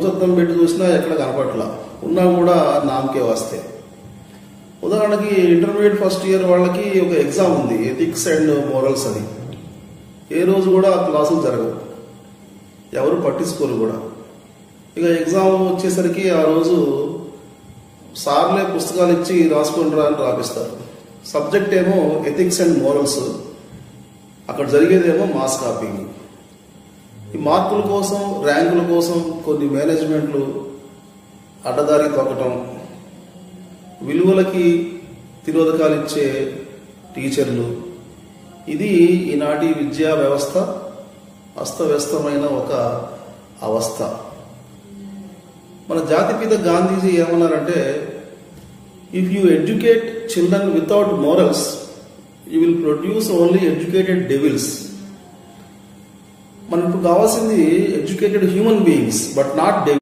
సత్తం పెట్టి చూసినా ఎక్కడ కనపట్లా, ఉన్నా కూడా నామకే వస్తే. ఉదాహరణకి ఇంటర్మీడియట్ ఫస్ట్ ఇయర్ వాళ్ళకి ఒక ఎగ్జామ్ ఉంది, ఎథిక్స్ అండ్ మోరల్స్ అని. ఏ రోజు కూడా క్లాసులు జరగవు, ఎవరు పట్టించుకోరు కూడా. ఇక ఎగ్జామ్ వచ్చేసరికి ఆ రోజు సార్లే పుస్తకాలు ఇచ్చి రాసుకొని రా అని రాపిస్తారు. సబ్జెక్ట్ ఏమో ఎథిక్స్ అండ్ మోరల్స్, అక్కడ జరిగేదేమో మాస్ కాపీయింగ్. ఈ మార్కుల కోసం, ర్యాంకుల కోసం కొన్ని మేనేజ్మెంట్లు అడ్డదారి తొక్కటం, విలువలకి తిరోధకాలు ఇచ్చే టీచర్లు, ఇది ఈనాటి విద్యా వ్యవస్థ అస్తవ్యస్తమైన ఒక అవస్థ. మన జాతిపిత గాంధీజీ ఏమన్నారంటే, if you educate children without morals you will produce only educated devils. మనకు కావాల్సింది educated human beings, but not devils.